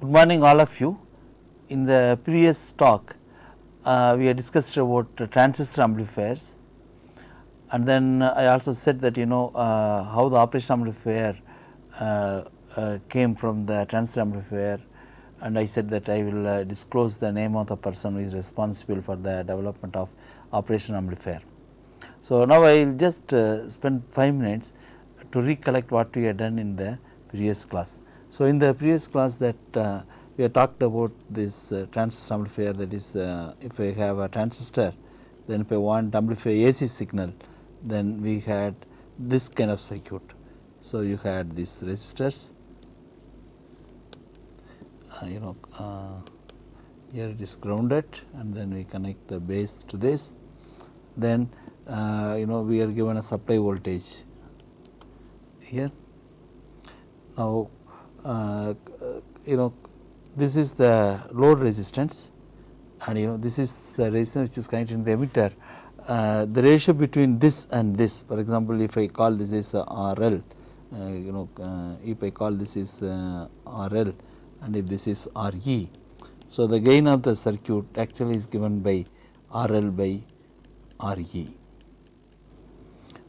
Good morning all of you. In the previous talk, we had discussed about transistor amplifiers, and then I also said that how the operation amplifier came from the transistor amplifier, and I said that I will disclose the name of the person who is responsible for the development of operation amplifier. So, now I will just spend 5 minutes to recollect what we had done in the previous class. So, in the previous class that we have talked about this transistor amplifier, that is if I have a transistor, then if I want to amplify AC signal, then we had this kind of circuit. So, you had these resistors, here it is grounded, and then we connect the base to this, then we are given a supply voltage here. Now, this is the load resistance, and this is the resistance which is connected in the emitter. The ratio between this and this, for example, if I call this is RL, if I call this is RL and if this is RE. So, the gain of the circuit actually is given by RL by RE.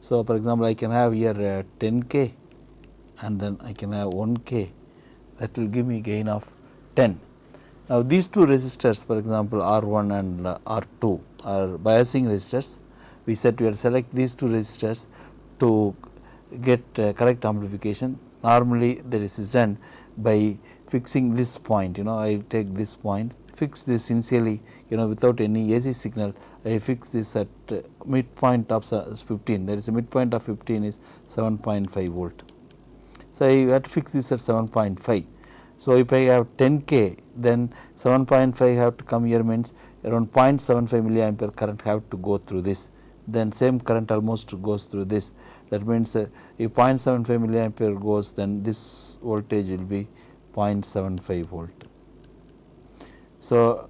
So, for example, I can have here 10 K and then I can have 1 K, that will give me gain of 10. Now, these two resistors, for example, R1 and R2 are biasing resistors. We said we will select these two resistors to get correct amplification. Normally, this is done by fixing this point. I take this point, fix this initially, without any AC signal. I fix this at midpoint of 15. There is a midpoint of 15 is 7.5 volt. So, I have to fix this at 7.5. So, if I have 10 K, then 7.5 have to come here, means around 0.75 milliampere current have to go through this. Then same current almost goes through this. That means if 0.75 milliampere goes, then this voltage will be 0.75 volt. So,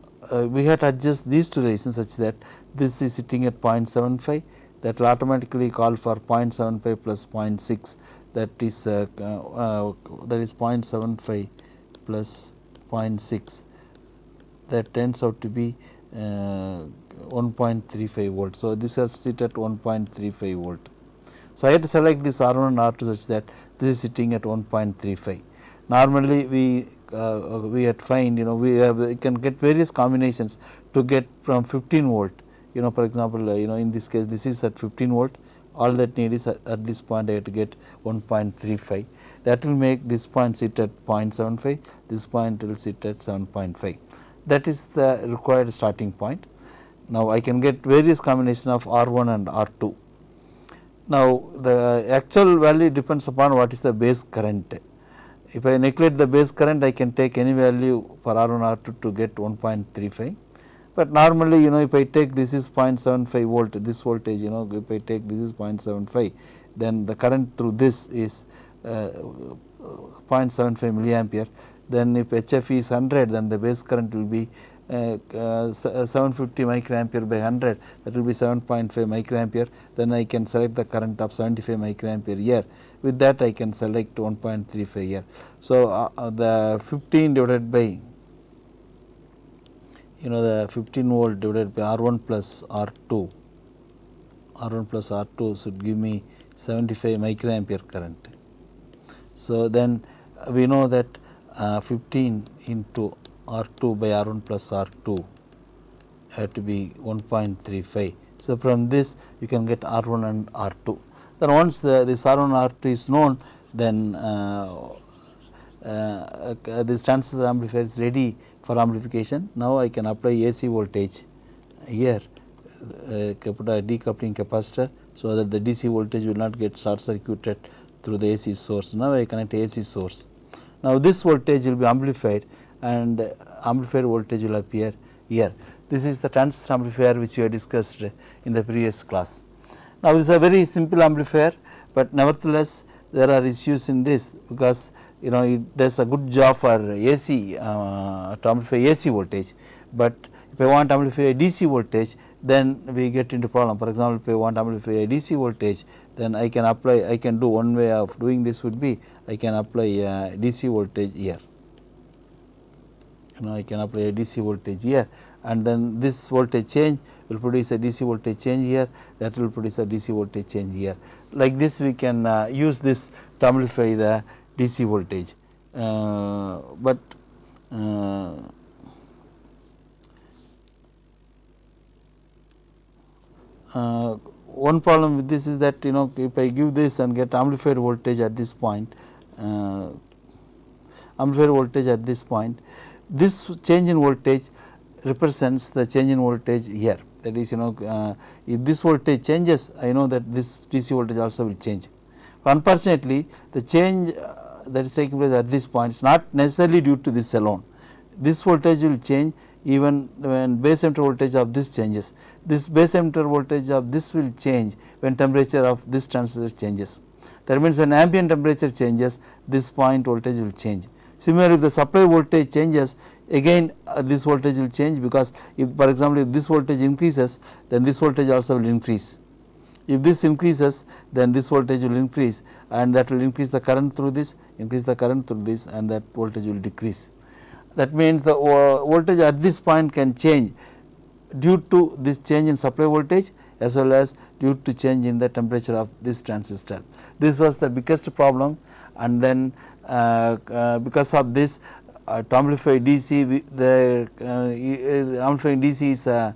we have to adjust these two resistors such that this is sitting at 0.75, that will automatically call for 0.75 plus 0.6, that is 0.75 plus 0.6, that turns out to be 1.35 volt. So, this has sit at 1.35 volt. So, I have to select this R1 and R2 such that this is sitting at 1.35. Normally, we had find we can get various combinations to get from 15 volt. For example, in this case this is at 15 volt. All that need is at this point I have to get 1.35. That will make this point sit at 0.75. This point will sit at 7.5. That is the required starting point. Now, I can get various combination of R1 and R2. Now, the actual value depends upon what is the base current. If I neglect the base current, I can take any value for R1 R2 to get 1.35. But normally, if I take this is 0.75 volt, this voltage, if I take this is 0.75, then the current through this is 0.75 milliampere. Then if HF is 100, then the base current will be 750 microampere by 100, that will be 7.5 microampere. Then I can select the current of 75 microampere here. With that, I can select 1.35 here. So, the 15 divided by the 15 volt divided by R1 plus R2, R1 plus R2 should give me 75 microampere current. So, then we know that 15 into R2 by R1 plus R2 have to be 1.35. So, from this you can get R1 and R2. Then once this R1 R2 is known, then this transistor amplifier is ready for amplification. Now, I can apply AC voltage here, put a decoupling capacitor, so that the DC voltage will not get short circuited through the AC source. Now, I connect AC source. Now, this voltage will be amplified and amplified voltage will appear here. This is the transistor amplifier which we have discussed in the previous class. Now, this is a very simple amplifier, but nevertheless there are issues in this, because it does a good job for AC to amplify AC voltage, but if I want to amplify a DC voltage, then we get into problem. For example, if I want to amplify a DC voltage, then I can do one way of doing this would be I can apply a DC voltage here. I can apply a DC voltage here, and then this voltage change will produce a DC voltage change here, that will produce a DC voltage change here. Like this we can use this to amplify the DC voltage, but one problem with this is that if I give this and get amplified voltage at this point, this change in voltage represents the change in voltage here. That is, if this voltage changes, I know that this DC voltage also will change. But unfortunately, the change that is taking place at this point is not necessarily due to this alone. This voltage will change even when base emitter voltage of this changes. This base emitter voltage of this will change when temperature of this transistor changes. That means when ambient temperature changes, this point voltage will change. Similarly, if the supply voltage changes, again this voltage will change, because if, for example, if this voltage increases, then this voltage also will increase. If this increases, then this voltage will increase, and that will increase the current through this, and that voltage will decrease. That means the voltage at this point can change due to this change in supply voltage as well as due to change in the temperature of this transistor. This was the biggest problem, and then because of this, to amplify DC, amplifying DC is a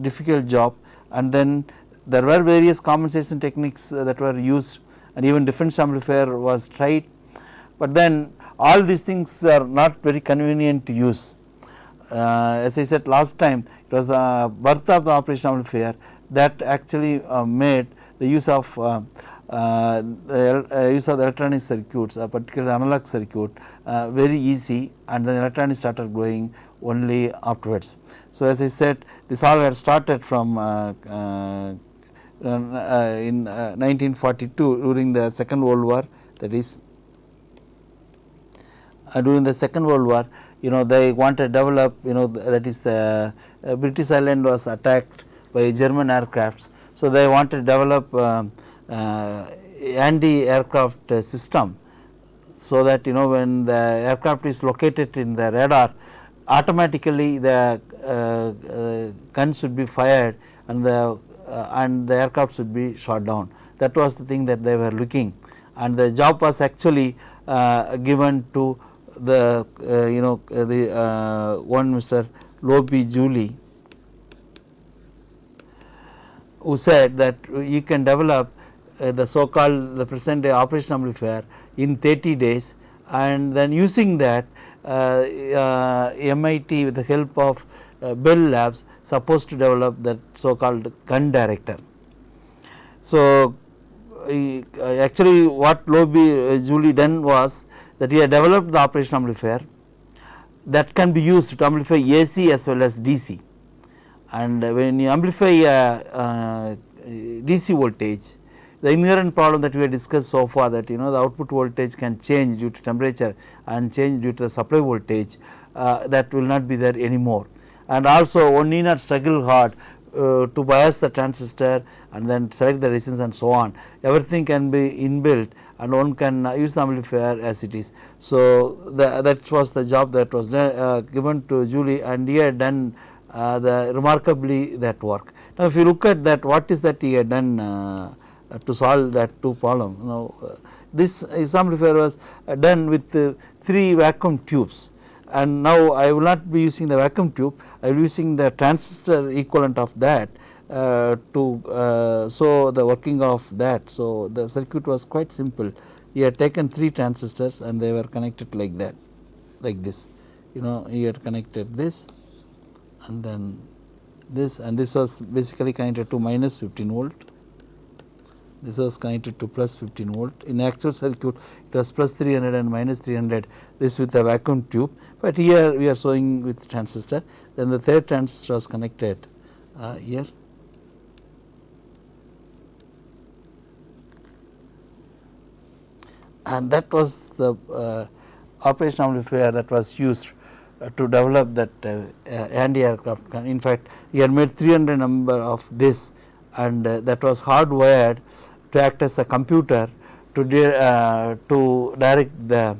difficult job, and then there were various compensation techniques that were used, and even difference amplifier was tried, but then all these things are not very convenient to use. As I said last time, it was the birth of the operation amplifier that actually made the use of the electronic circuits, particularly the analog circuit, very easy, and then electronics started going only afterwards. So, as I said, this all had started from in 1942 during the Second World War, that is during the Second World War, they wanted to develop, that is the British Island was attacked by German aircrafts. So, they wanted to develop anti-aircraft system, so that when the aircraft is located in the radar, automatically the gun should be fired and the aircraft should be shot down. That was the thing that they were looking, and the job was actually given to the one Mr. Lobby-Julie, who said that you can develop the so called the present day operation amplifier in 30 days, and then using that MIT with the help of Bell Labs supposed to develop that so called gun director. So, actually what Lobby-Julie done was that he had developed the operation amplifier that can be used to amplify AC as well as DC, and when you amplify DC voltage, the inherent problem that we have discussed so far, that the output voltage can change due to temperature and change due to the supply voltage, that will not be there anymore. And also one need not struggle hard to bias the transistor and then select the resistance and so on. Everything can be inbuilt and one can use the amplifier as it is. So, that was the job that was given to Julie, and he had done remarkably that work. Now, if you look at that, what is that he had done to solve that two problems? This amplifier was done with 3 vacuum tubes, and now I will not be using the vacuum tube, I will be using the transistor equivalent of that to show the working of that. So, the circuit was quite simple. He had taken 3 transistors and they were connected like that, like this. He had connected this and then this, and this was basically connected to minus 15 volt. This was connected to plus 15 volt. In actual circuit, it was plus 300 and minus 300, this with a vacuum tube, but here we are showing with transistor. Then the third transistor was connected here. And that was the operation amplifier that was used to develop that anti-aircraft. In fact, he had made 300 number of this, and that was hardwired to act as a computer to direct the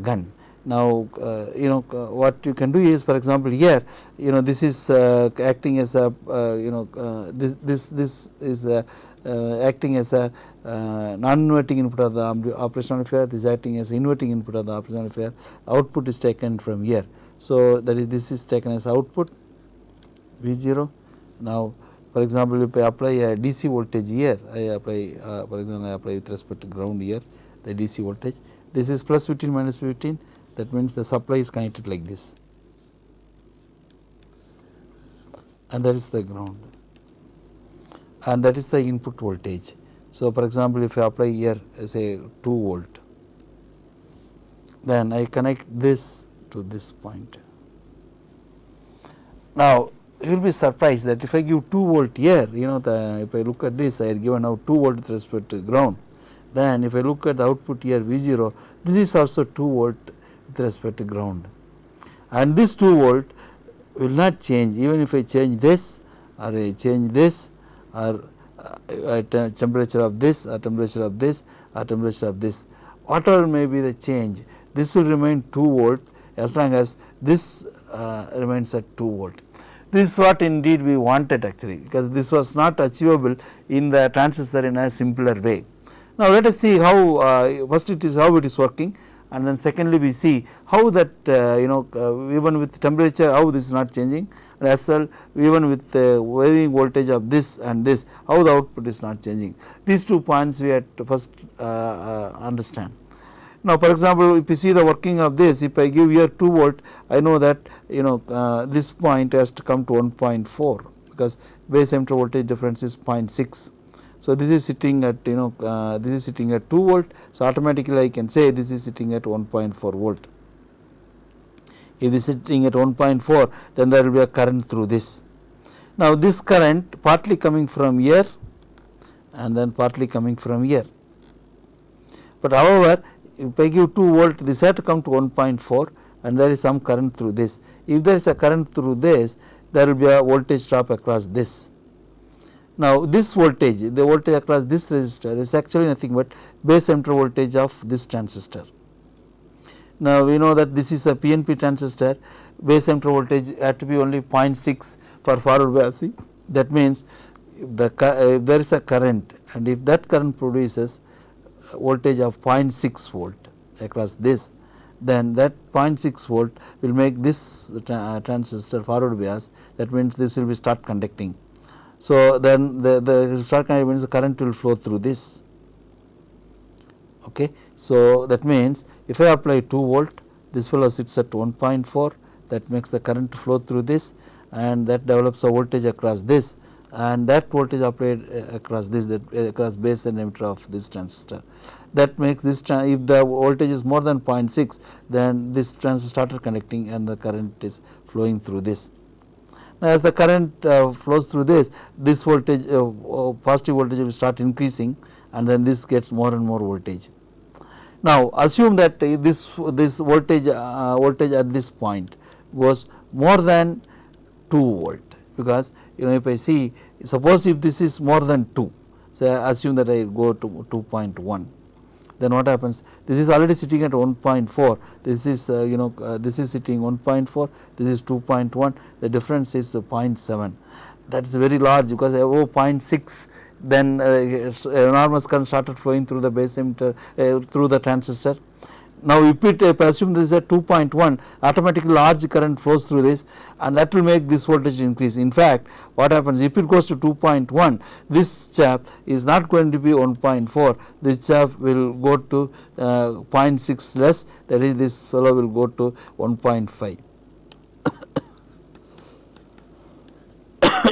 gun. Now, what you can do is, for example, here this is acting as a this is acting as a non-inverting input of the operational amplifier. This is acting as inverting input of the operational amplifier. Output is taken from here. So, that is this is taken as output V0. Now, for example, if I apply a DC voltage here, I apply for example, I apply with respect to ground here the DC voltage. This is plus 15 minus 15, that means the supply is connected like this, and that is the ground, and that is the input voltage. So, for example, if I apply here say 2 volt, then I connect this to this point. Now, you will be surprised that if I give 2 volt here, if I look at this, I have given now 2 volt with respect to ground. Then if I look at the output here V0, this is also 2 volt with respect to ground, and this 2 volt will not change even if I change this or I change this or temperature of this or temperature of this or temperature of this, whatever may be the change, this will remain 2 volt as long as this remains at 2 volt. This is what indeed we wanted actually, because this was not achievable in the transistor in a simpler way. Now, let us see how first it is how it is working, and then secondly we see how that even with temperature how this is not changing, and as well even with the varying voltage of this and this, how the output is not changing. These 2 points we have to first understand. Now, for example, if you see the working of this, if I give here 2 volt, I know that this point has to come to 1.4, because base emitter voltage difference is 0.6. So, this is sitting at this is sitting at 2 volt. So, automatically I can say this is sitting at 1.4 volt. If this is sitting at 1.4, then there will be a current through this. Now, this current partly coming from here and then partly coming from here, but however, if I give 2 volt, this has to come to 1.4 and there is some current through this. If there is a current through this, there will be a voltage drop across this. Now, this voltage, the voltage across this resistor is actually nothing but base emitter voltage of this transistor. Now, we know that this is a PNP transistor, base emitter voltage had to be only 0.6 for forward biasing. That means, if there is a current and if that current produces voltage of 0.6 volt across this, then that 0.6 volt will make this transistor forward bias. That means, this will be start conducting. So, then the start conducting means the current will flow through this. Okay. So, that means, if I apply 2 volt, this fellow sits at 1.4, that makes the current flow through this, and that develops a voltage across this, and that voltage applied across this, that across base and emitter of this transistor. That makes this if the voltage is more than 0.6, then this transistor started conducting and the current is flowing through this. Now, as the current flows through this voltage positive voltage will start increasing, and then this gets more and more voltage. Now, assume that this voltage at this point goes more than 2 volt, because if I see, suppose if this is more than 2, so I assume that I go to 2.1, then what happens? This is already sitting at 1.4, this is this is sitting 1.4, this is 2.1, the difference is 0.7. That is very large, because above 0.6, then enormous current started flowing through the base emitter through the transistor. Now, if I assume this is at 2.1, automatically large current flows through this, and that will make this voltage increase. In fact, what happens if it goes to 2.1, this chap is not going to be 1.4, this chap will go to 0.6 less, that is, this fellow will go to 1.5.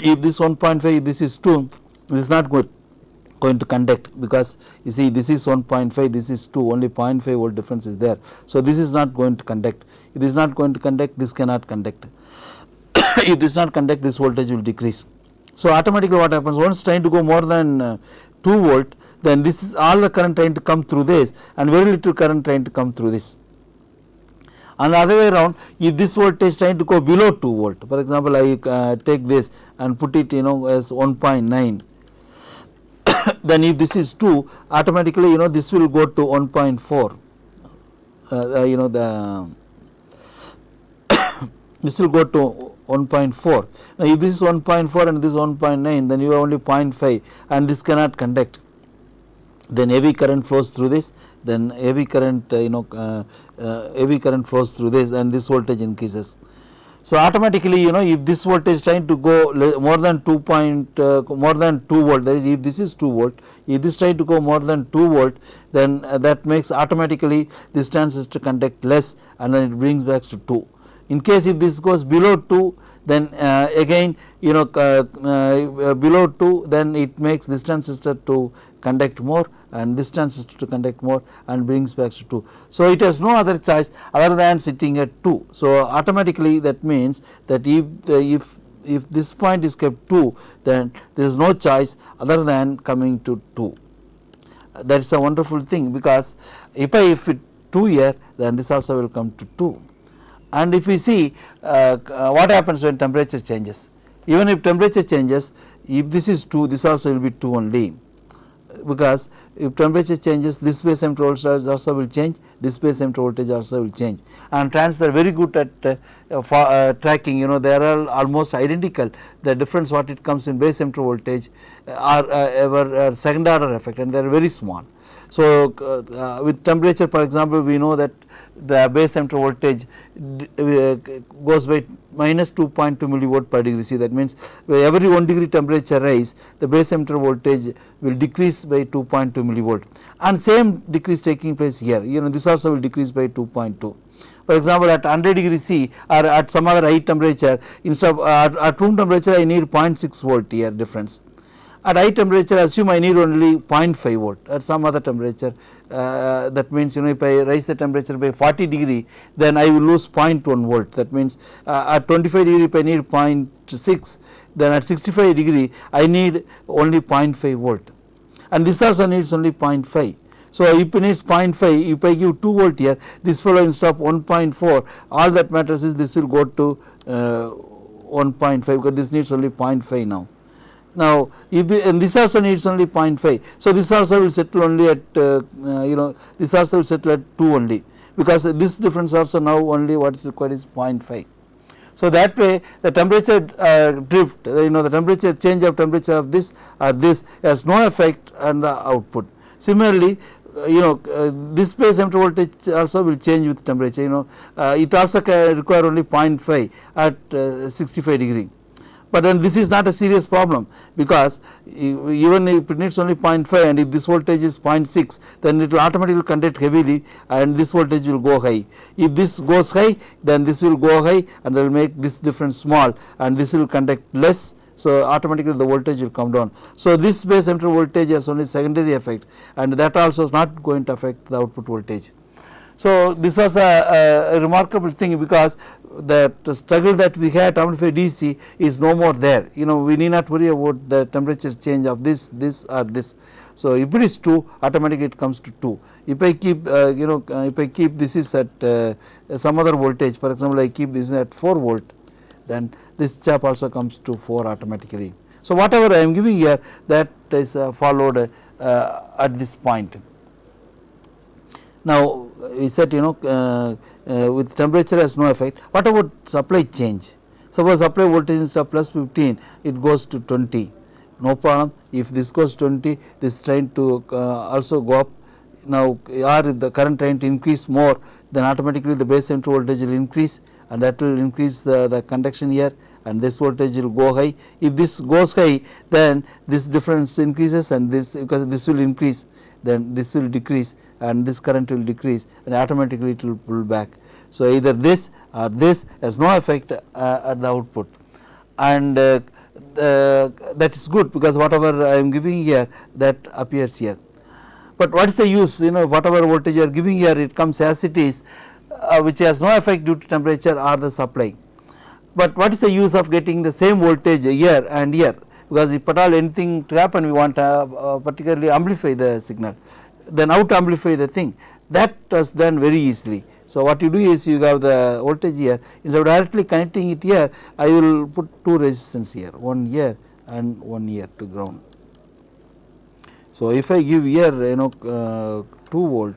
If this 1.5, this is 2, this is not going to conduct, because you see this is 1.5, this is 2, only 0.5 volt difference is there. So, this is not going to conduct. If this is not going to conduct, this cannot conduct. If this not conduct, this voltage will decrease. So, automatically what happens, once trying to go more than 2 volt, then this is all the current trying to come through this and very little current trying to come through this. And the other way around, if this voltage trying to go below 2 volt, for example, I take this and put it as 1.9, then if this is 2, automatically this will go to 1.4, this will go to 1.4. Now, if this is 1.4 and this is 1.9, then you have only 0.5 and this cannot conduct. Then heavy current flows through this, then heavy current heavy current flows through this, and this voltage increases. So, automatically if this voltage is trying to go more than 2 volt, that is if this is 2 volt, if this trying to go more than 2 volt, then that makes automatically this transistor conduct less and then it brings back to 2. In case if this goes below 2, then again below 2, then it makes this transistor to conduct more and this transistor to conduct more and brings back to 2. So, it has no other choice other than sitting at 2. So, automatically that means that if this point is kept 2, then there is no choice other than coming to 2. That is a wonderful thing, because if I fit 2 here, then this also will come to 2. And if we see what happens when temperature changes, even if temperature changes, if this is 2, this also will be 2 only, because if temperature changes, this base emitter voltage also will change, this base emitter voltage also will change. And transistors are very good at tracking, they are all almost identical. The difference what it comes in base emitter voltage are second order effect, and they are very small. So, with temperature, for example, we know that the base emitter voltage goes by minus 2.2 millivolt per degree C. That means, every 1 degree temperature rise, the base emitter voltage will decrease by 2.2 millivolt, and same decrease taking place here. This also will decrease by 2.2. For example, at 100 degree C or at some other high temperature, instead of at room temperature, I need 0.6 volt here difference. At high temperature, assume I need only 0.5 volt. At some other temperature, that means if I raise the temperature by 40 degree, then I will lose 0.1 volt. That means at 25 degree, if I need 0.6, then at 65 degree I need only 0.5 volt, and this also needs only 0.5. So, if it needs 0.5, if I give 2 volt here, this fellow instead of 1.4, all that matters is this will go to 1.5, because this needs only 0.5 now. Now, if and this also needs only 0.5. So, this also will settle only at this also will settle at 2 only, because this difference also now only what is required is 0.5. So, that way the temperature drift, the temperature change of temperature of this or this has no effect on the output. Similarly, this base emitter voltage also will change with temperature. It also can require only 0.5 at 65 degree. But then this is not a serious problem, because even if it needs only 0.5 and if this voltage is 0.6, then it will automatically conduct heavily and this voltage will go high. If this goes high, then this will go high and they will make this difference small, and this will conduct less. So, automatically the voltage will come down. So, this base emitter voltage has only secondary effect, and that also is not going to affect the output voltage. So, this was a remarkable thing, because the struggle that we had to amplify DC is no more there. We need not worry about the temperature change of this or this. So, if it is 2, automatically it comes to 2. If I keep if I keep this is at some other voltage, for example, I keep this at 4 volt, then this chap also comes to 4 automatically. So, whatever I am giving here, that is followed at this point. Now, we said with temperature has no effect. What about supply change? Suppose supply voltage is plus 15, it goes to 20, no problem. If this goes 20, this is trying to also go up. Now, or if the current trying to increase more, then automatically the base emitter voltage will increase, and that will increase the conduction here, and this voltage will go high. If this goes high, then this difference increases, and this, because this will increase, then this will decrease and this current will decrease, and automatically it will pull back. So, either this or this has no effect at the output, and that is good, because whatever I am giving here, that appears here. But what is the use? Whatever voltage you are giving here, it comes as it is, which has no effect due to temperature or the supply. But what is the use of getting the same voltage here and here? Because if at all anything to happen, we want to particularly amplify the signal, then how to amplify the thing, that is done very easily. So, what you do is you have the voltage here, instead of directly connecting it here, I will put 2 resistance here, one here and one here to ground. So, if I give here 2 volt,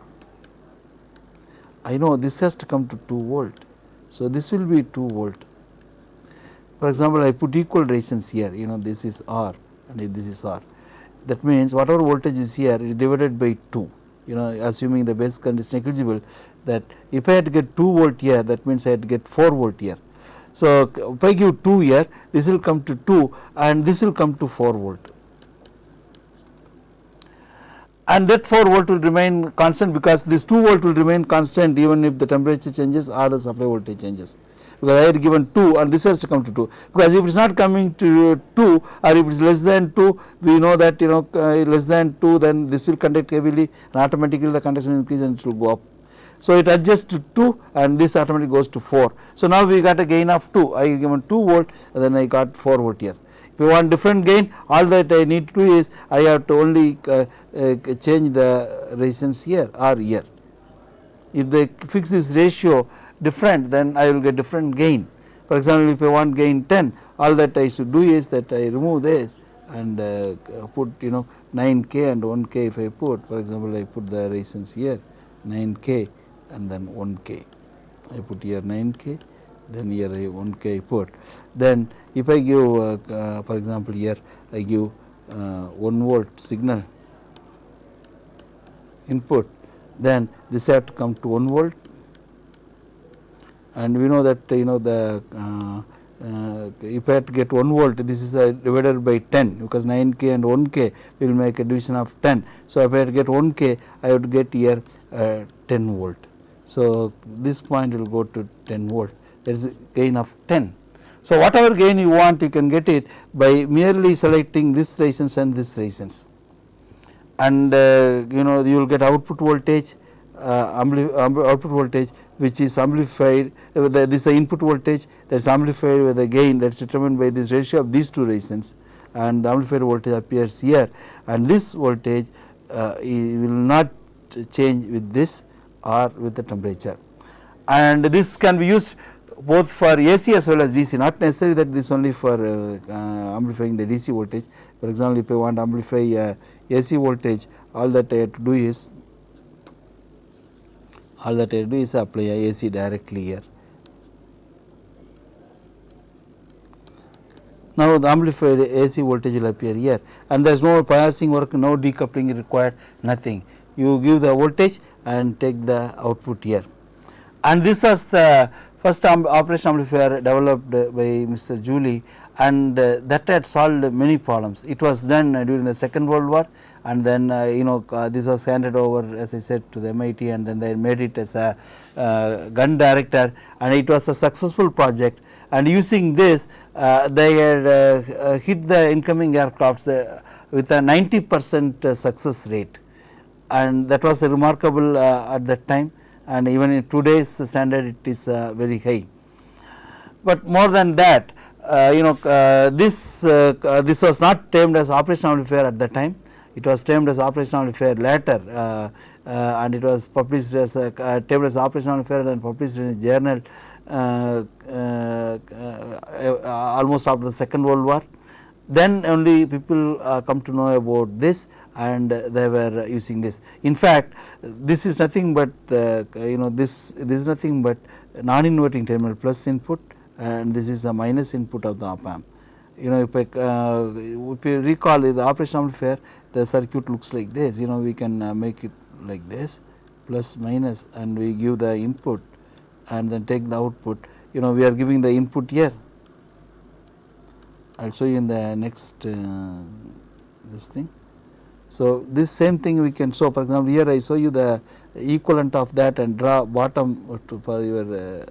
I know this has to come to 2 volt. So, this will be 2 volt, For example, I put equal resistance here, this is R and this is R. That means whatever voltage is here is divided by 2, assuming the base current is negligible, that if I had to get 2 volt here, that means I had to get 4 volt here. So, if I give 2 here, this will come to 2 and this will come to 4 volt. And that 4 volt will remain constant, because this 2 volt will remain constant even if the temperature changes or the supply voltage changes, because I had given 2 and this has to come to 2, because if it is not coming to 2 or if it is less than 2, we know that less than 2, then this will conduct heavily and automatically the conduction will increase and it will go up. So, it adjusts to 2 and this automatically goes to 4. So, now we got a gain of 2, I given 2 volt and then I got 4 volt here. If you want different gain, all that I need to do is I have to only change the resistance here or here. If they fix this ratio different, then I will get different gain. For example, if I want gain 10, all that I should do is that I remove this and put 9K and 1K. If I put, for example, I put the resistance here 9K and then 1K. I put here 9K, then here 1K I put. Then if I give for example, here I give 1 volt signal input, then this have to come to 1 volt, and we know that if I have to get 1 volt, this is divided by 10, because 9K and 1K will make a division of 10. So, if I have to get 1K, I have to get here 10 volt. So, this point will go to 10 volt, there is a gain of 10. So, whatever gain you want, you can get it by merely selecting this resistance and this resistance, and you will get output voltage, output voltage which is amplified, this is the input voltage that is amplified with the gain that is determined by this ratio of these two resistance, and the amplified voltage appears here, and this voltage will not change with this or with the temperature, and this can be used both for AC as well as DC, not necessarily that this only for amplifying the DC voltage. For example, if I want to amplify AC voltage, all that I have to do is apply AC directly here. Now, the amplified AC voltage will appear here, and there is no biasing work, no decoupling required, nothing. You give the voltage and take the output here, and this was the first operation amplifier developed by Mr. Joule, and that had solved many problems. It was done during the Second World War, and then this was handed over, as I said, to the MIT, and then they made it as a gun director, and it was a successful project. And using this, they had hit the incoming aircrafts with a 90% success rate, and that was remarkable at that time, and even in today's standard it is very high. But more than that, this was not termed as operational amplifier at the time. It was termed as operational amplifier later, and it was published as termed as operational amplifier and published in a journal almost after the Second World War. Then only people come to know about this, and they were using this. In fact, this is nothing but this is nothing but non-inverting terminal plus input, and this is a minus input of the op amp. If you recall the operational amplifier, the circuit looks like this. We can make it like this, plus minus, and we give the input and then take the output. We are giving the input here. I will show you in the next this thing. So, this same thing we can show. For example, here I show you the equivalent of that and draw bottom for your.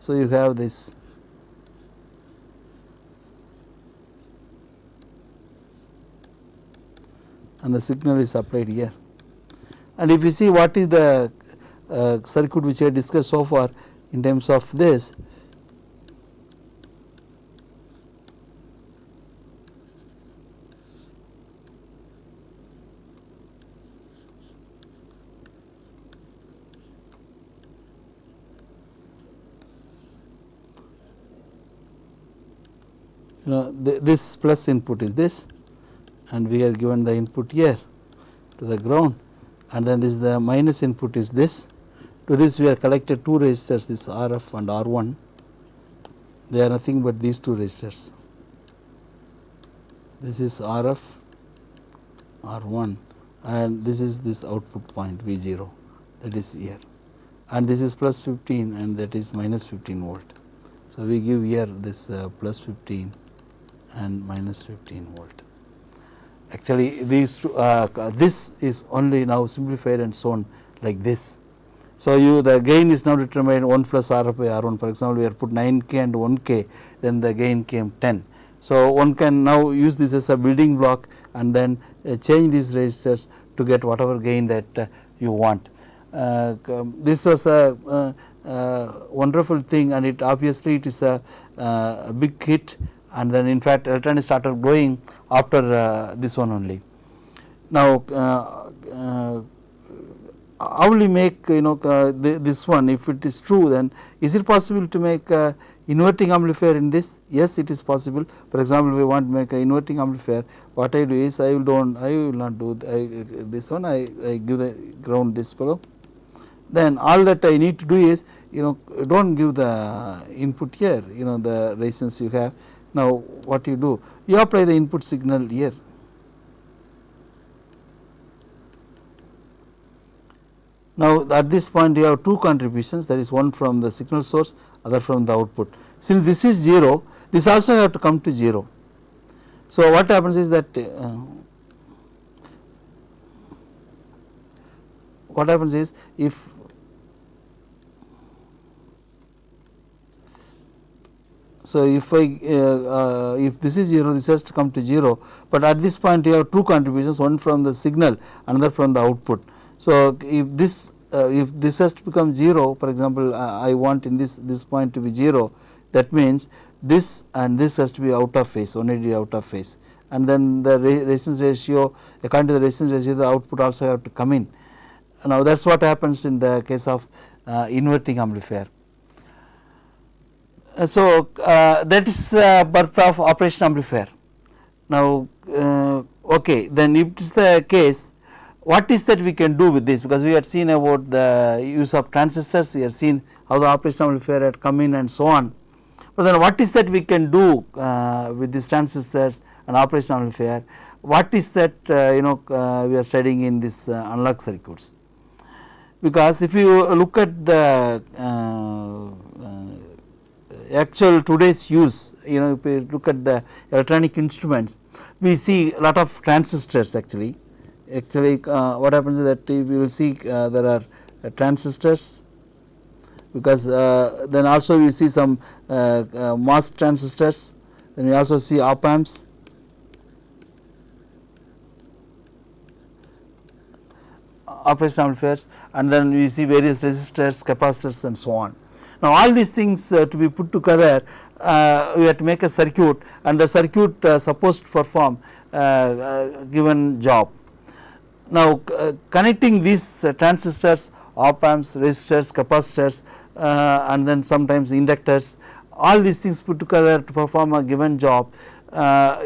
So, you have this. And the signal is applied here. And if you see what is the circuit which I discussed so far in terms of this, this plus input is this, and we are given the input here to the ground, and then this the minus input is this. To this we are collected two resistors, this RF and R1, they are nothing but these two resistors. This is RF R1 and this is this output point V0, that is here, and this is plus 15 and that is minus 15 volt. So, we give here this plus 15 and minus 15 volt. Actually, these this is only now simplified and shown like this. So, the gain is now determined 1 plus RF by R1. For example, we have put 9K and 1K, then the gain came 10. So, one can now use this as a building block and then change these resistors to get whatever gain that you want. This was a wonderful thing, and it obviously it is a big hit, and then in fact electronics started growing after this one only. Now, how will we make this one? If it is true, then is it possible to make inverting amplifier in this? Yes, it is possible. For example, we want to make an inverting amplifier. What I do is I will not do this one. I give the ground this below. Then all that I need to do is don't give the input here. The resistance you have. Now what you do? You apply the input signal here. Now at this point you have two contributions, that is one from the signal source, other from the output. Since this is 0, this also have to come to 0. So what happens is that what happens is if if this is 0, this has to come to 0, but at this point you have two contributions, one from the signal, another from the output. So if this has to become 0, for example, I want in this point to be 0, that means this and this has to be out of phase, 180 out of phase, and then the resistance ratio, according to the resistance ratio, the output also have to come in. Now that is what happens in the case of inverting amplifier. So that is birth of operation amplifier. Now okay, then if it is the case, what is that we can do with this? Because we had seen about the use of transistors, we have seen how the operation amplifier had come in and so on. But then what is that we can do with these transistors and operation amplifier? What is that we are studying in this analog circuits? Because if you look at the actual today's use, if you look at the electronic instruments, we see a lot of transistors actually. What happens is that if you will see there are transistors, because then also we see some MOS transistors, then we also see op amps, operation amplifiers, and then we see various resistors, capacitors and so on. Now all these things to be put together, we have to make a circuit, and the circuit supposed to perform given job. Now connecting these transistors, op amps, resistors, capacitors and then sometimes inductors, all these things put together to perform a given job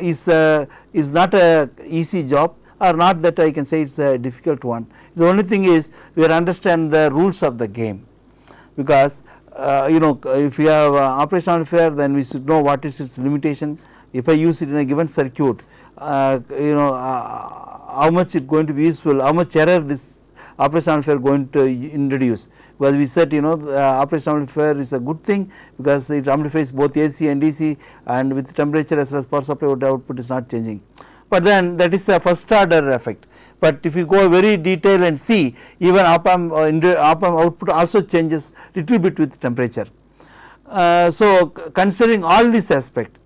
is not a easy job, or not that I can say it is a difficult one. The only thing is we have to understand the rules of the game, because if we have operation amplifier, then we should know what is its limitation. If I use it in a given circuit, how much it going to be useful, how much error this operation amplifier going to introduce, because we said operation amplifier is a good thing because it amplifies both AC and DC, and with temperature as well as power supply output is not changing. But then that is a first order effect. But if you go very detailed and see, even op amp output also changes little bit with temperature. So considering all this aspect,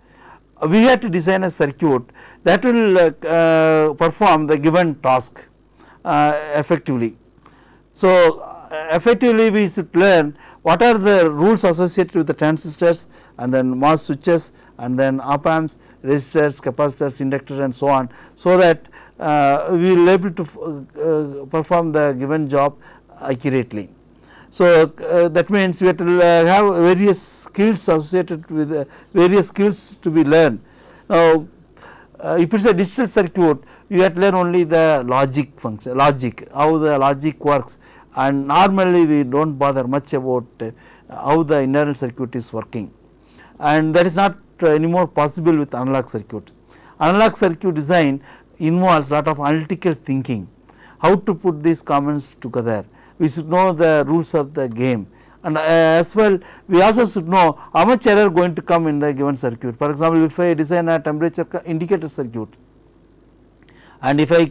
we have to design a circuit that will perform the given task effectively. So effectively we should learn what are the rules associated with the transistors, and then MOS switches, and then op amps, resistors, capacitors, inductors and so on, so that we will be able to perform the given job accurately. So that means we have to have various skills associated with various skills to be learned. Now if it is a digital circuit, you have to learn only the logic function, how the logic works, and normally we do not bother much about how the internal circuit is working. and that is not anymore possible with analog circuit. Analog circuit design involves lot of analytical thinking, how to put these components together. We should know the rules of the game, and as well we also should know how much error going to come in the given circuit. For example, if I design a temperature indicator circuit, and if I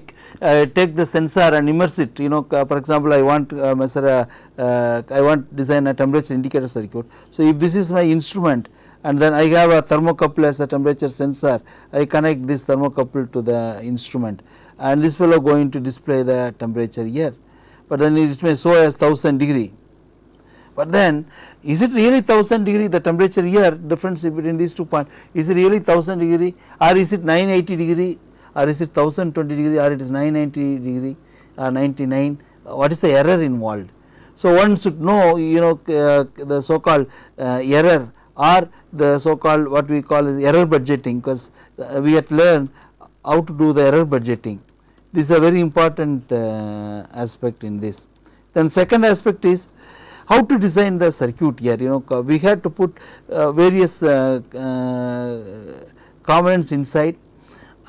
take the sensor and immerse it, for example, I want measure I want design a temperature indicator circuit. So, if this is my instrument and then I have a thermocouple as a temperature sensor, I connect this thermocouple to the instrument, and this fellow going to display the temperature here, but then it may show as 1000 degree. But then is it really 1000 degree, the temperature here, difference between these 2 points, is it really 1000 degree, or is it 980 degree, or is it 1020 degree, or it is 990 degree or 99, what is the error involved. So, one should know the so called error, or the so called what we call is error budgeting, because we have to learn how to do the error budgeting. This is a very important aspect in this. Then second aspect is how to design the circuit here. We had to put various components inside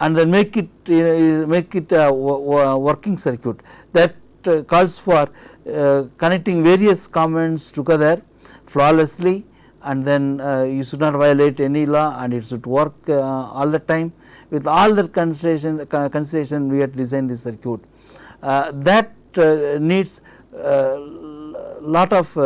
and then make it a working circuit that calls for connecting various components together flawlessly, and then you should not violate any law, and it should work all the time. With all that consideration we have to design this circuit. That needs lot of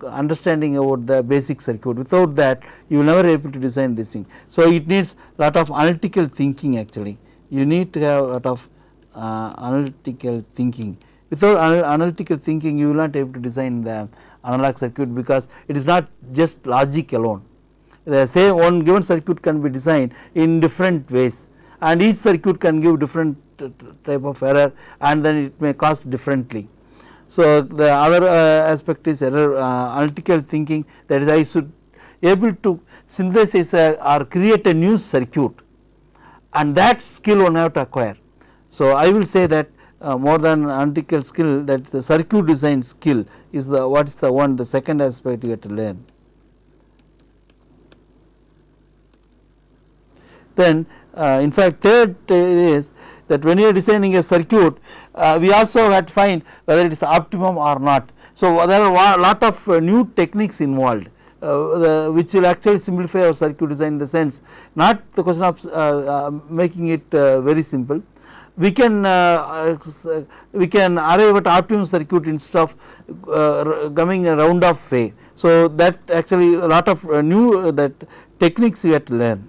understanding about the basic circuit. Without that you will never able to design this thing. So, it needs lot of analytical thinking. Actually, you need to have lot of analytical thinking. Without analytical thinking you will not able to design the analog circuit, because it is not just logic alone. The same one given circuit can be designed in different ways, and each circuit can give different type of error, and then it may cost differently. So, the other aspect is error analytical thinking, that is I should able to synthesize or create a new circuit, and that skill one have to acquire. So, I will say that more than analytical skill, that the circuit design skill is the second aspect you have to learn. Then in fact third is that when you are designing a circuit, we also have to find whether it is optimum or not. So, there are a lot of new techniques involved which will actually simplify our circuit design, in the sense not the question of making it very simple. We can arrive at optimum circuit instead of coming a round off way. So, that actually a lot of new techniques we have to learn.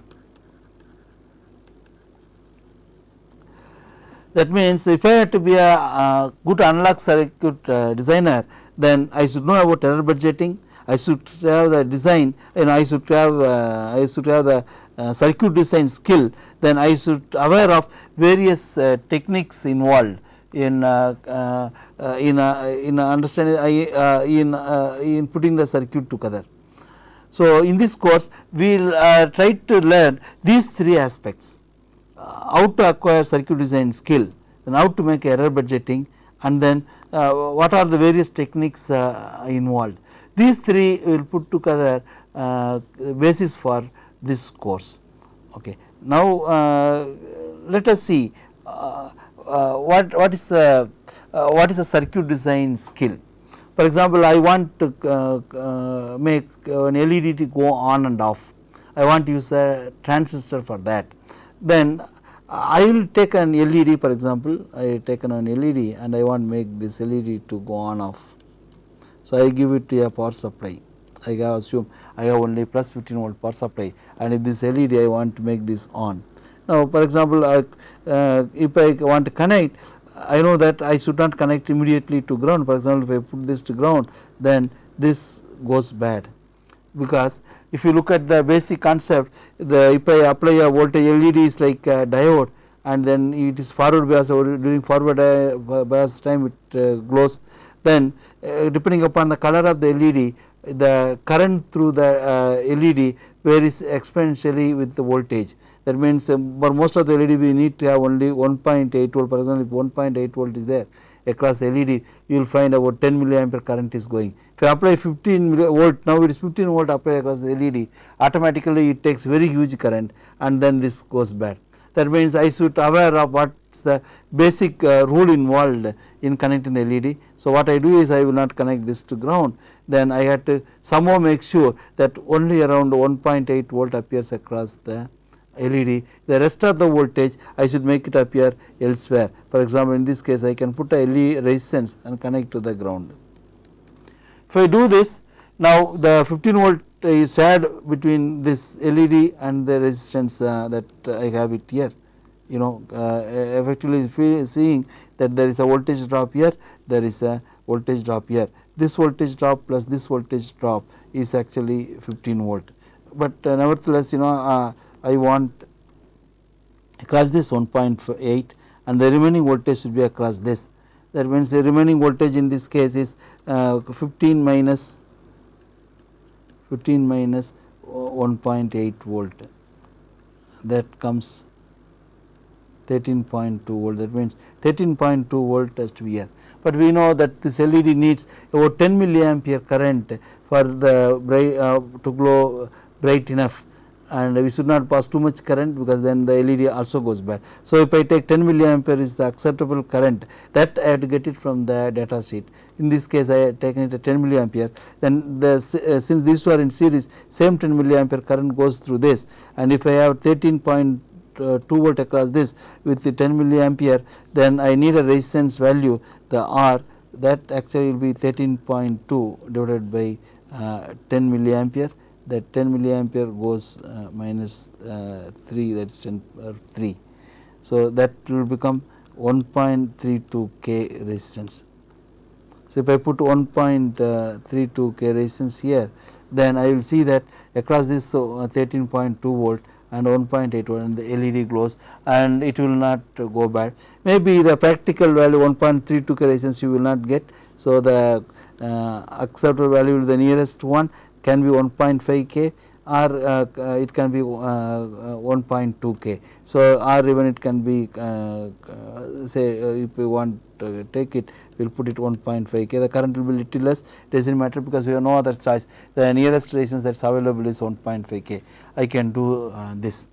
That means, if I have to be a good analog circuit designer, then I should know about error budgeting, I should have the design, I should have the circuit design skill, then I should aware of various techniques involved in understanding in putting the circuit together. So, in this course we will try to learn these three aspects: how to acquire circuit design skill, then how to make error budgeting, and then what are the various techniques involved. These three will put together basis for this course. Okay. Now, let us see what is the circuit design skill. For example, I want to make an LED to go on and off. I want to use a transistor for that. Then I will take an LED, for example, I taken an LED and I want to make this LED to go on off. So, I give it to a power supply. I assume I have only plus 15 volt power supply, and if this LED I want to make this on. Now, for example, if I want to connect, I know that I should not connect immediately to ground. For example, if I put this to ground, then this goes bad, because if you look at the basic concept, if I apply a voltage, LED is like a diode, and then it is forward bias, during forward bias time it glows. Then depending upon the color of the LED, the current through the LED varies exponentially with the voltage. That means for most of the LED we need to have only 1.8 volt. For example, if 1.8 volt is there, across LED, you will find about 10 milliampere current is going. If you apply 15 volt, now it is 15 volt apply across the LED, automatically it takes very huge current and then this goes bad. That means I should aware of what is the basic rule involved in connecting the LED. So, what I do is I will not connect this to ground, then I have to somehow make sure that only around 1.8 volt appears across the LED, the rest of the voltage I should make it appear elsewhere. For example, in this case I can put a LED resistance and connect to the ground. If I do this, now the 15 volt is shared between this LED and the resistance that I have it here. Effectively seeing that there is a voltage drop here, there is a voltage drop here. This voltage drop plus this voltage drop is actually 15 volt. But nevertheless, I want across this 1.8 and the remaining voltage should be across this. That means the remaining voltage in this case is 15 minus 1.8 volt, that comes 13.2 volt. That means 13.2 volt has to be here. But we know that this LED needs about 10 milliampere current for the to glow bright enough, and we should not pass too much current because then the LED also goes bad. So, if I take 10 milliampere is the acceptable current, that I have to get it from the data sheet. In this case I have taken it at 10 milliampere, then since these two are in series, same 10 milliampere current goes through this, and if I have 13.2 volt across this with the 10 milliampere, then I need a resistance value, the R, that actually will be 13.2 divided by 10 milliampere. That 10 milliampere goes minus 3, that is 3. So, that will become 1.32 K resistance. So, if I put 1.32 K resistance here, then I will see that across this 13.2 volt and 1.8 volt and the LED glows and it will not go bad. Maybe the practical value 1.32 K resistance you will not get. So, the acceptable value will be the nearest one can be 1.5 K or it can be 1.2 K. So, or even it can be say if we want to take it, we will put it 1.5 K, the current will be little less, does not matter because we have no other choice, the nearest resistance that is available is 1.5 K, I can do this.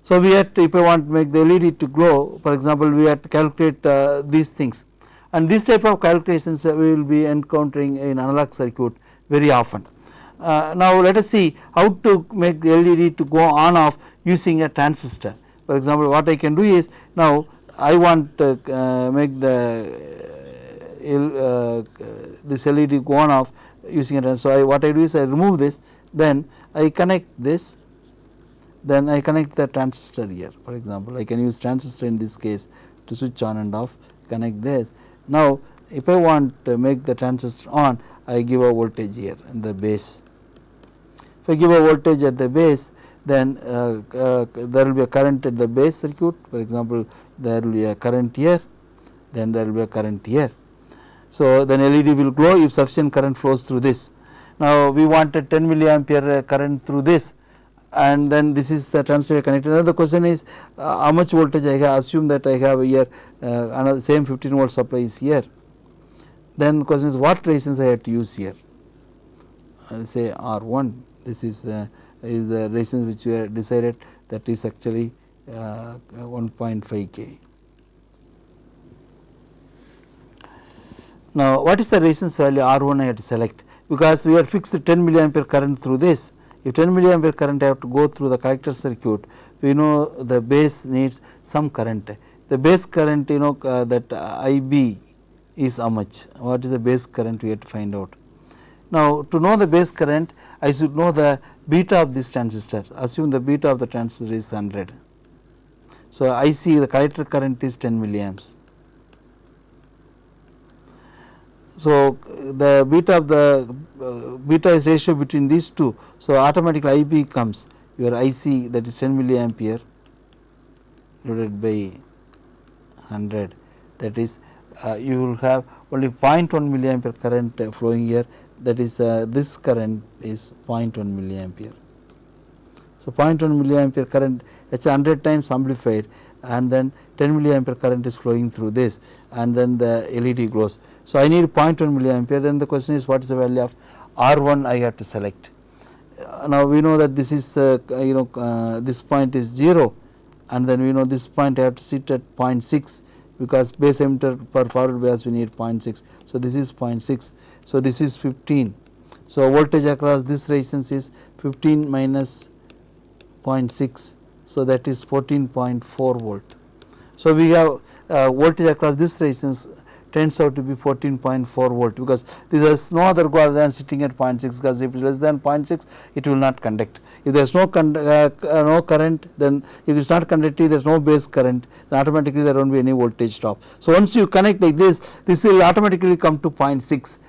So, we have to, if I want to make the LED to glow, for example, we have to calculate these things, and this type of calculations we will be encountering in analog circuit very often. Now, let us see how to make the LED to go on off using a transistor. For example, what I can do is, now I want to make the this LED go on off using a transistor. So, what I do is I remove this, then I connect this, then I connect the transistor here. For example, I can use transistor in this case to switch on and off, connect this. Now, if I want to make the transistor on, I give a voltage here in the base. If I give a voltage at the base, then there will be a current at the base circuit. For example, there will be a current here, then there will be a current here. So, then LED will glow if sufficient current flows through this. Now, we want a 10 milliampere current through this, and then this is the transistor connected. Another question is how much voltage I have. Assume that I have here another same 15 volt supply is here. Then the question is what resistance I have to use here. Say R1. This is the resistance which we have decided, that is actually 1.5 K. Now, what is the resistance value R1 I have to select, because we have fixed 10 milliampere current through this. If 10 milliampere current I have to go through the collector circuit, we know the base needs some current. The base current, that IB is how much, what is the base current we have to find out. Now, to know the base current, I should know the beta of this transistor. Assume the beta of the transistor is 100. So, I see the collector current is 10 milliamps. So, the beta of the beta is ratio between these two. So, automatically IB comes your IC, that is 10 milliampere divided by 100, that is you will have only 0.1 milliampere current flowing here, that is this current is 0.1 milliampere. So, 0.1 milliampere current it's 100 times amplified, and then 10 milliampere current is flowing through this, and then the LED glows. So, I need 0.1 milliampere. Then the question is, what is the value of R1 I have to select. Now, we know that this is this point is 0, and then we know this point I have to sit at 0.6, because base emitter per forward bias we need 0.6. So, this is 0.6. So, this is 15. So, voltage across this resistance is 15 minus 0.6. So, that is 14.4 volt. So, we have voltage across this resistance turns out to be 14.4 volt, because this has no other goal than sitting at 0.6, because if it is less than 0.6 it will not conduct. If there is no current, then if it is not conductive, there is no base current, then automatically there will not be any voltage drop. So, once you connect like this will automatically come to 0.6.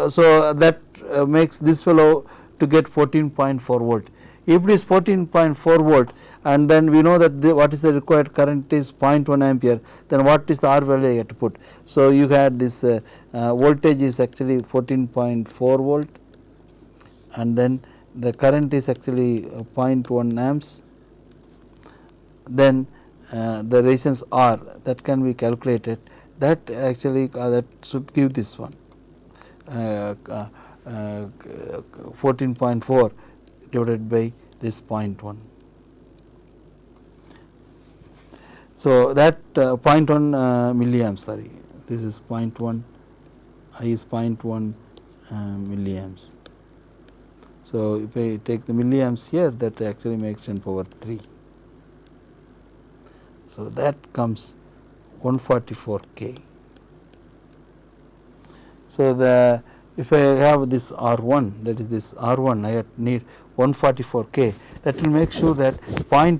So, that makes this fellow to get 14.4 volt. If it is 14.4 volt, and then we know that what is the required current is 0.1 ampere, then what is the R value I have to put. So, you had this voltage is actually 14.4 volt, and then the current is actually 0.1 amps, then the resistance R that can be calculated, that actually that should give this one 14.4 divided by this 0.1. So, that 0.1 milliamps, sorry, this is 0.1, I is 0.1 milliamps. So, if I take the milliamps here, that actually makes 10 power 3. So, that comes 144 K. So, the if I have this R1, that is this R1, I need 144 K, that will make sure that 0.1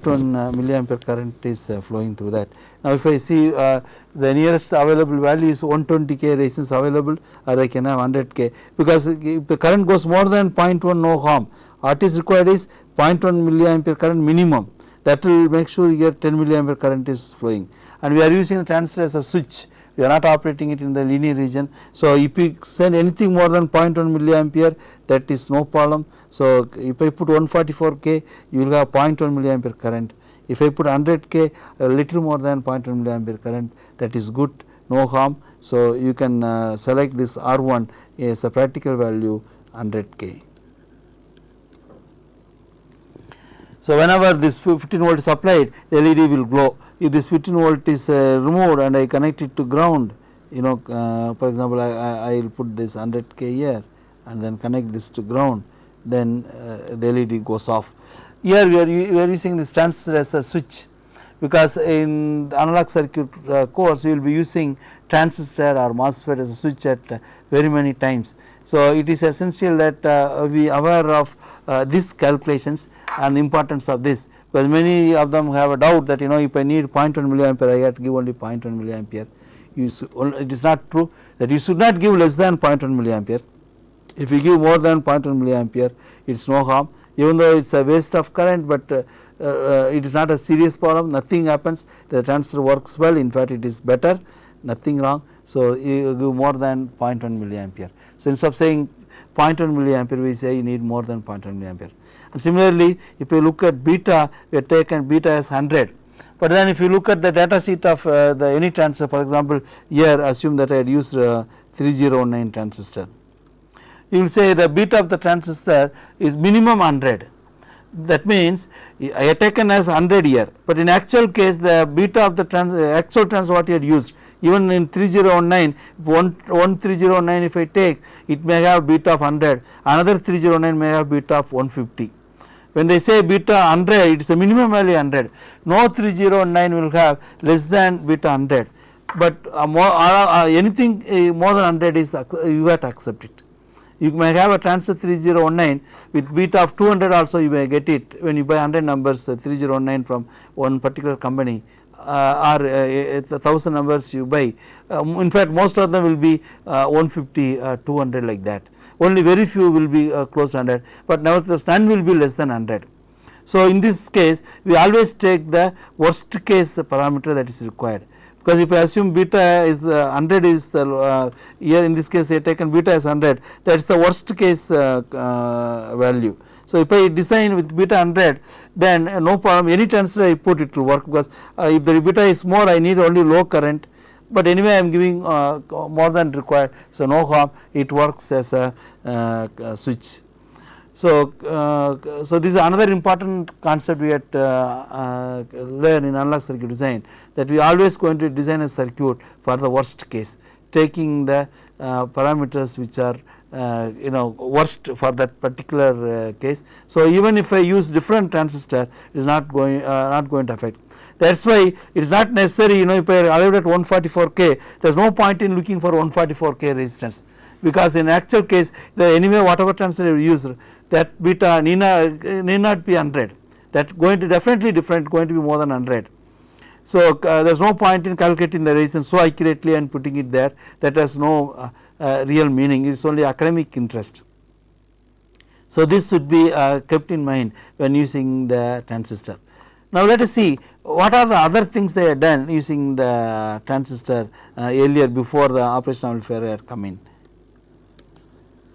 milliampere current is flowing through that. Now, if I see the nearest available value is 120 K resistance available, or I can have 100 K, because if the current goes more than 0.1, no harm. What is required is 0.1 milliampere current minimum, that will make sure your 10 milliampere current is flowing, and we are using the transistor as a switch. We are not operating it in the linear region. So, if we send anything more than 0.1 milliampere, that is no problem. So, if I put 144 K, you will have 0.1 milliampere current. If I put 100 K, a little more than 0.1 milliampere current, that is good, no harm. So, you can select this R1 as a practical value 100 K. So, whenever this 15 volt is applied, the LED will glow. If this 15 volt is removed and I connect it to ground, for example, I will put this 100 K here and then connect this to ground, then the LED goes off. Here we are using this transistor as a switch, because in the analog circuit course we will be using transistor or MOSFET as a switch at very many times. So, it is essential that we are aware of these calculations and the importance of this, because many of them have a doubt that if I need 0.1 milliampere, I have to give only 0.1 milliampere. It is not true that you should not give less than 0.1 milliampere. If you give more than 0.1 milliampere, it is no harm, even though it is a waste of current, but it is not a serious problem, nothing happens, the transistor works well, in fact it is better, nothing wrong. So, you give more than 0.1 milliampere. So, instead of saying 0.1 milliampere, we say you need more than 0.1 milliampere. And similarly, if you look at beta, we have taken beta as 100, but then if you look at the data sheet of the any transistor, for example, here assume that I had used 3019 transistor, you will say the beta of the transistor is minimum 100. That means I have taken as 100 here, but in actual case the beta of the actual transistor what you had used, even in 3019, 3019 if I take, it may have beta of 100, another 3019 may have beta of 150. When they say beta 100, it is a minimum value 100, no 3019 will have less than beta 100, but anything more than 100 is you have to accept it. You may have a transistor 3019 with beta of 200 also, you may get it when you buy 100 numbers 3019 from one particular company, or 1000 numbers you buy. In fact, most of them will be 150, 200 like that. Only very few will be close to 100, but nevertheless none will be less than 100. So, in this case we always take the worst case parameter that is required, because if I assume beta is the 100 is the here in this case I have taken beta as 100, that is the worst case value. So, if I design with beta 100, then no problem, any transistor I put it will work, because if the beta is more, I need only low current, but anyway I am giving more than required. So, no harm, it works as a switch. So, so this is another important concept we had learn in analog circuit design, that we always going to design a circuit for the worst case, taking the parameters which are worst for that particular case. So, even if I use different transistor, it is not going to affect. That is why it is not necessary, if I arrive at 144K, there is no point in looking for 144K resistance, because in actual case anyway whatever transistor you use, that beta need not be 100, that going to definitely different, going to be more than 100. So, there is no point in calculating the resistance so accurately and putting it there, that has no real meaning, it is only academic interest. So, this should be kept in mind when using the transistor. Now, let us see what are the other things they have done using the transistor earlier, before the operational amplifier had come in.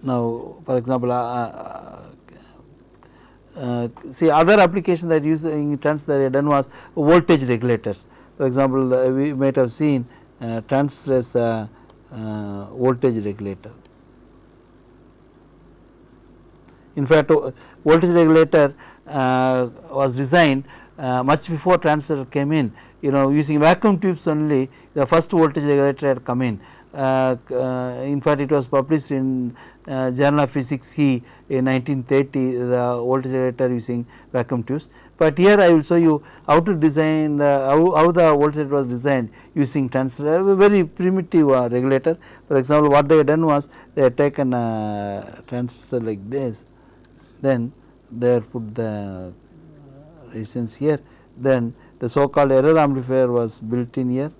Now, for example, see other application that using transistor they have done was voltage regulators. For example, we might have seen transistor as a voltage regulator. In fact, voltage regulator was designed much before transistor came in, using vacuum tubes only. The first voltage regulator had come in. In fact, it was published in Journal of Physics E in 1930, the voltage regulator using vacuum tubes. But here I will show you how to design how the voltage was designed using transistor, a very primitive regulator. For example, what they had done was they had taken a transistor like this, then they had put the resistance here, then the so called error amplifier was built in here.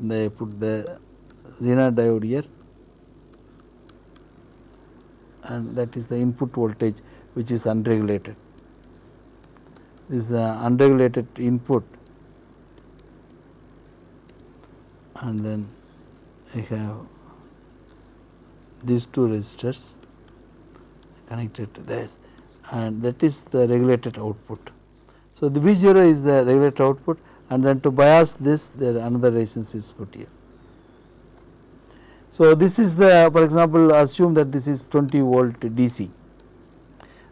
They put the Zener diode here, and that is the input voltage which is unregulated. This is the unregulated input, and then I have these two resistors connected to this, and that is the regulated output. So, the V0 is the regulated output, and then to bias this, there another resistance is put here. So, this is the, for example, assume that this is 20 volt DC,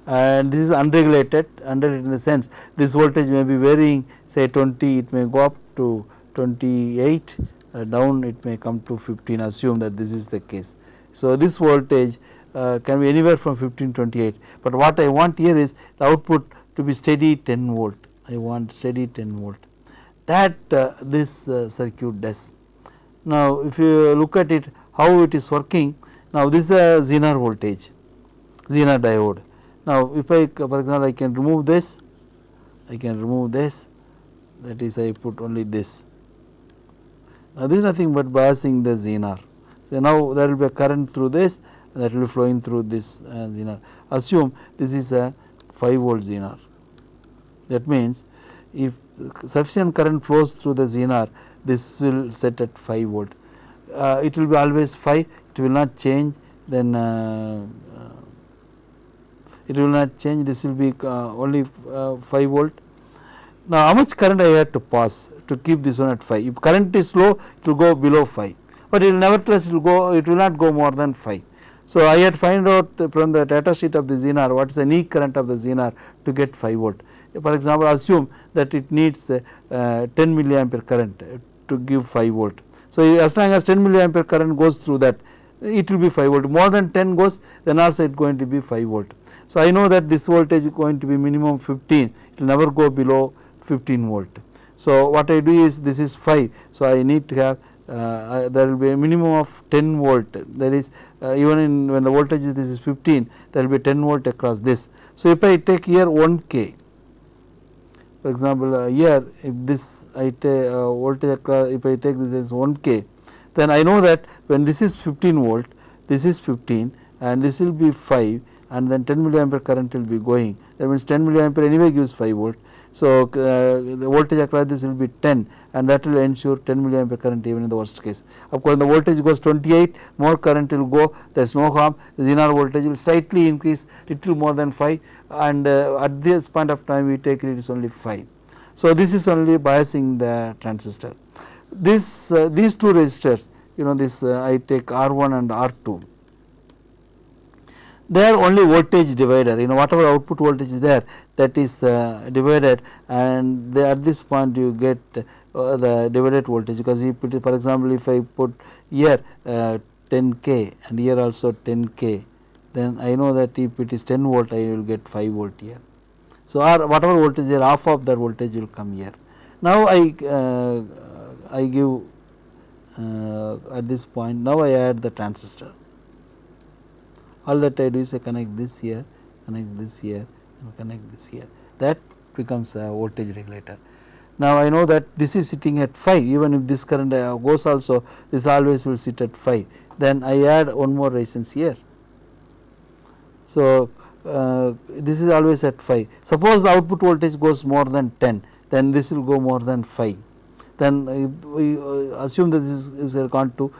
and this is unregulated in the sense this voltage may be varying, say 20, it may go up to 28, down it may come to 15, assume that this is the case. So, this voltage can be anywhere from 15 to 28, but what I want here is the output to be steady 10 volt, I want steady 10 volt, that this circuit does. Now, if you look at it how it is working, now this is a Zener voltage, Zener diode. Now, if I, for example, I can remove this, that is I put only this. Now, this is nothing but biasing the Zener. So, now there will be a current through this, that will be flowing through this Zener. Assume this is a 5 volt Zener. That means, if sufficient current flows through the Zener, this will set at 5 volt. It will be always 5, it will not change, then it will not change, this will be only 5 volt. Now, how much current I have to pass to keep this one at 5? If current is low, it will go below 5, but it will nevertheless it will not go more than 5. So, I had find out from the data sheet of the Zener what is the neat current of the Zener to get 5 volt. For example, assume that it needs 10 milliampere current to give 5 volt. So, as long as 10 milliampere current goes through that, it will be 5 volt. More than 10 goes, then also it is going to be 5 volt. So, I know that this voltage is going to be minimum 15, it will never go below 15 volt. So, what I do is this is 5. So, I need to have there will be a minimum of 10 volt, there is even in when the voltage is this is 15, there will be 10 volt across this. So, if I take here 1K, for example, here if this I take voltage across, if I take this as 1K, then I know that when this is 15 volt, this is 15 and this will be 5, and then 10 milliampere current will be going, that means 10 milliampere anyway gives 5 volt. So, the voltage across this will be 10, and that will ensure 10 milliampere current even in the worst case. Of course, the voltage goes 28, more current will go, there is no harm, the Zener voltage will slightly increase little more than 5, and at this point of time we take it is only 5. So, this is only biasing the transistor. This these two resistors, this I take R1 and R2, they are only voltage divider, whatever output voltage is there, that is divided, and at this point you get the divided voltage, because if it is, for example, if I put here 10k and here also 10k, then I know that if it is 10 volt I will get 5 volt here. So, whatever voltage there, half of that voltage will come here. Now, I give at this point, now I add the transistor. All that I do is I connect this here, connect this here, and connect this here, that becomes a voltage regulator. Now, I know that this is sitting at 5, even if this current goes also, this always will sit at 5, then I add one more resistance here. So, this is always at 5. Suppose the output voltage goes more than 10, then this will go more than 5. Then we assume that this is gone to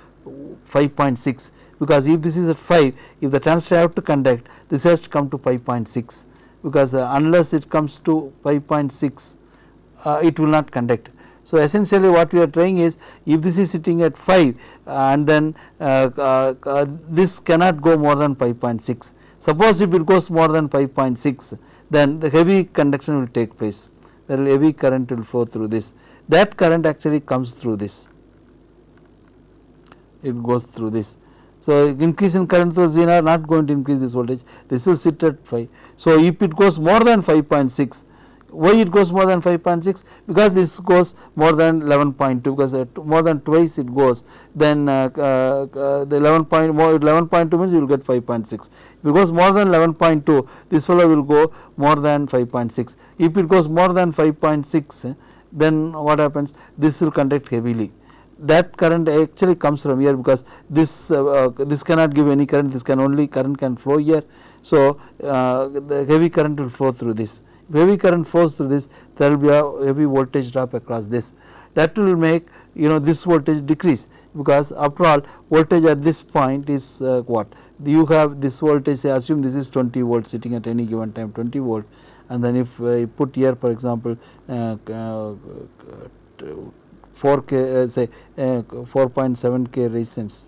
5.6, because if this is at 5, if the transistor have to conduct, this has to come to 5.6, because unless it comes to 5.6, it will not conduct. So, essentially what we are trying is, if this is sitting at 5 and then this cannot go more than 5.6. Suppose if it goes more than 5.6, then the heavy conduction will take place, there will heavy current will flow through this, that current actually comes through this, it goes through this. So, increase in current through Zener not going to increase this voltage, this will sit at 5. So, if it goes more than 5.6, why it goes more than 5.6? Because this goes more than 11.2, because more than twice it goes, then the 11.2 means you will get 5.6. If it goes more than 11.2, this fellow will go more than 5.6. If it goes more than 5.6, then what happens? This will conduct heavily. That current actually comes from here, because this cannot give any current, this can only current can flow here. So, the heavy current will flow through this. If heavy current flows through this, there will be a heavy voltage drop across this. That will make this voltage decrease, because after all voltage at this point is what? You have this voltage, say assume this is 20 volt sitting at any given time, 20 volt, and then if I put here for example 4k say 4.7k resistance,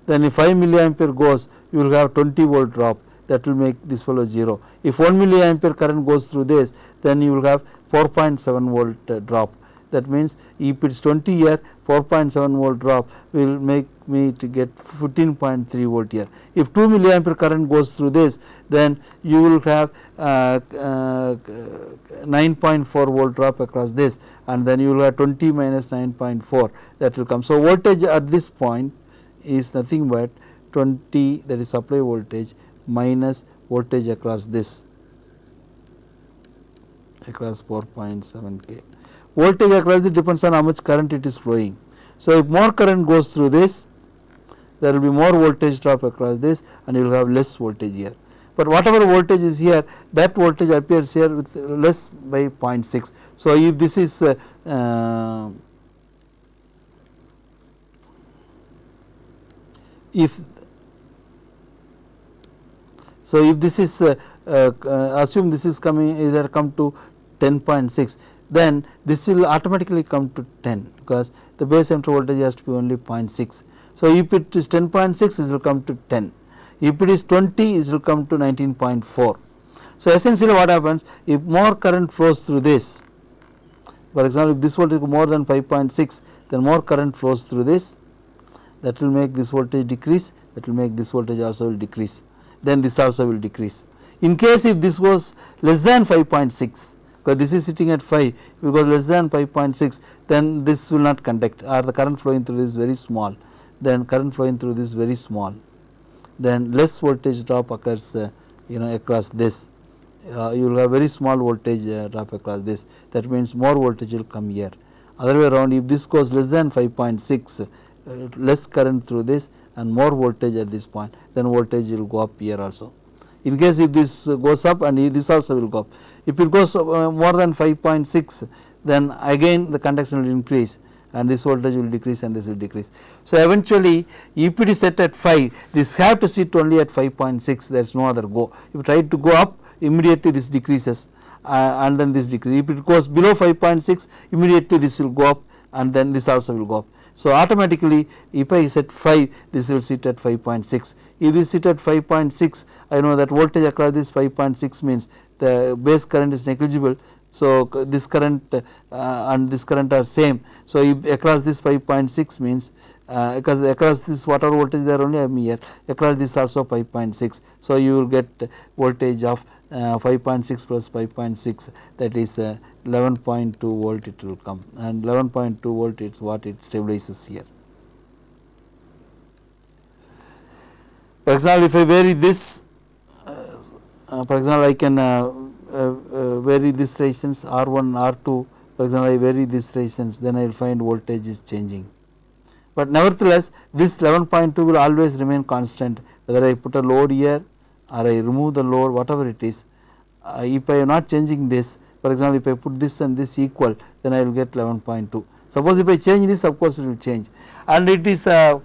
then if 5 milliampere goes, you will have 20 volt drop, that will make this fellow 0. If 1 milliampere current goes through this, then you will have 4.7 volt drop. That means, if it is 20 here, 4.7 volt drop will make me to get 15.3 volt here. If 2 milliampere current goes through this, then you will have 9.4 volt drop across this, and then you will have 20 minus 9.4, that will come. So, voltage at this point is nothing but 20, that is supply voltage, minus voltage across this, across 4.7k. Voltage across this depends on how much current it is flowing. So, if more current goes through this, there will be more voltage drop across this, and you will have less voltage here. But whatever voltage is here, that voltage appears here with less by 0.6. So, if this is if this is assume this is coming either come to 10.6, then this will automatically come to 10, because the base emitter voltage has to be only 0.6. So, if it is 10.6, it will come to 10. If it is 20, it will come to 19.4. So, essentially what happens, if more current flows through this, for example, if this voltage is more than 5.6, then more current flows through this, that will make this voltage decrease, that will make this voltage also will decrease, then this also will decrease. In case if this goes less than 5.6, because this is sitting at 5, if it goes less than 5.6, then this will not conduct, or the current flowing through this is very small, then current flowing through this is very small, then less voltage drop occurs across this, you will have very small voltage drop across this, that means more voltage will come here. Other way around, if this goes less than 5.6, less current through this and more voltage at this point, then voltage will go up here also. In case if this goes up and this also will go up. If it goes more than 5.6, then again the conduction will increase and this voltage will decrease and this will decrease. So, eventually if it is set at 5, this have to sit only at 5.6, there is no other go. If you try to go up, immediately this decreases and then this decreases. If it goes below 5.6, immediately this will go up and then this also will go up. So, automatically if I set 5, this will sit at 5.6. If this sit at 5.6, I know that voltage across this 5.6 means the base current is negligible. So, this current and this current are same. So, if across this 5.6 means because across this whatever voltage there only I am here, across this also 5.6. So, you will get voltage of 5.6 plus 5.6, that is 11.2 volt it will come, and 11.2 volt is what it stabilizes here. For example, if I vary this, for example, I can vary this resistance R1, R2, for example, I vary this resistance, then I will find voltage is changing. But nevertheless, this 11.2 will always remain constant, whether I put a load here or I remove the load, whatever it is. If I am not changing this, for example, if I put this and this equal, then I will get 11.2. Suppose if I change this, of course it will change, and it is a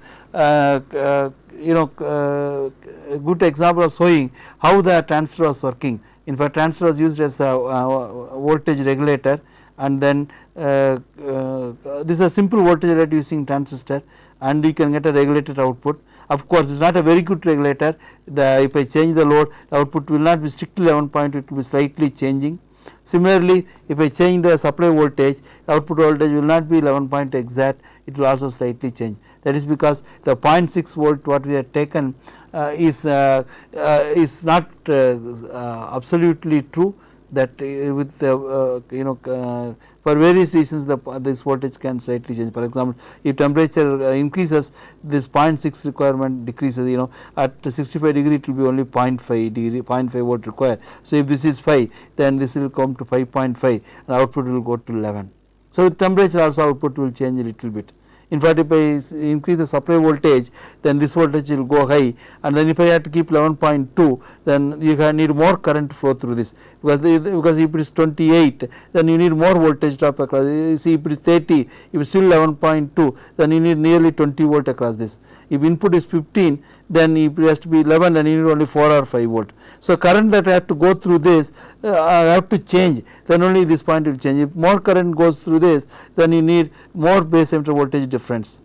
good example of showing how the transistor was working. In fact, transistor was used as a voltage regulator, and then this is a simple voltage regulator using transistor, and you can get a regulated output. Of course, it is not a very good regulator. If I change the load, the output will not be strictly 11.2, it will be slightly changing. Similarly, if I change the supply voltage, the output voltage will not be 11 point exact, it will also slightly change. That is because the 0.6 volt what we have taken is not absolutely true, that with the for various reasons this voltage can slightly change. For example, if temperature increases, this 0.6 requirement decreases, at 65 degree it will be only 0.5 degree, 0.5 volt required. So, if this is 5, then this will come to 5.5 and output will go to 11. So, with temperature also output will change a little bit. In fact, if I increase the supply voltage, then this voltage will go high, and then if I have to keep 11.2, then you can need more current flow through this, because if it is 28, then you need more voltage drop across. You see, if it is 30, if it is still 11.2, then you need nearly 20 volt across this. If input is 15, then if it has to be 11, then you need only 4 or 5 volt. So, current that I have to go through this, I have to change, then only this point will change. If more current goes through this, then you need more base emitter voltage difference.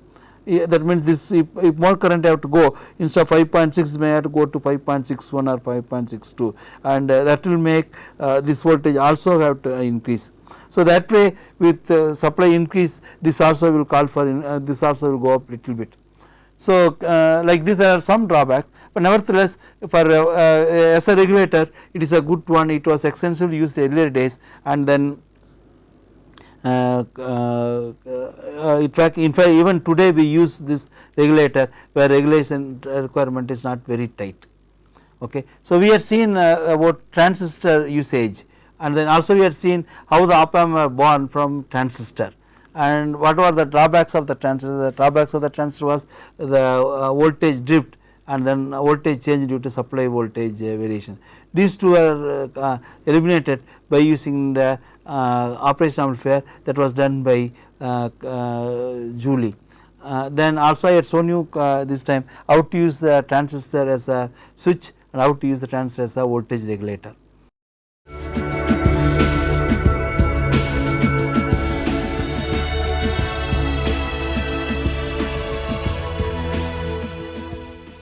That means this, if more current I have to go, instead of 5.6 may have to go to 5.61 or 5.62, and that will make this voltage also have to increase. So, that way with supply increase, this also will call for this also will go up little bit. So, like this there are some drawbacks, but nevertheless for as a regulator it is a good one. It was extensively used earlier days, and then in fact even today we use this regulator where regulation requirement is not very tight. Okay. So, we had seen about transistor usage, and then also we had seen how the op amp are born from transistor, and what were the drawbacks of the transistor. The drawbacks of the transistor was the voltage drift and then voltage change due to supply voltage variation. These two are eliminated by using the operation amplifier that was done by Julie. Then also I had shown you this time how to use the transistor as a switch and how to use the transistor as a voltage regulator.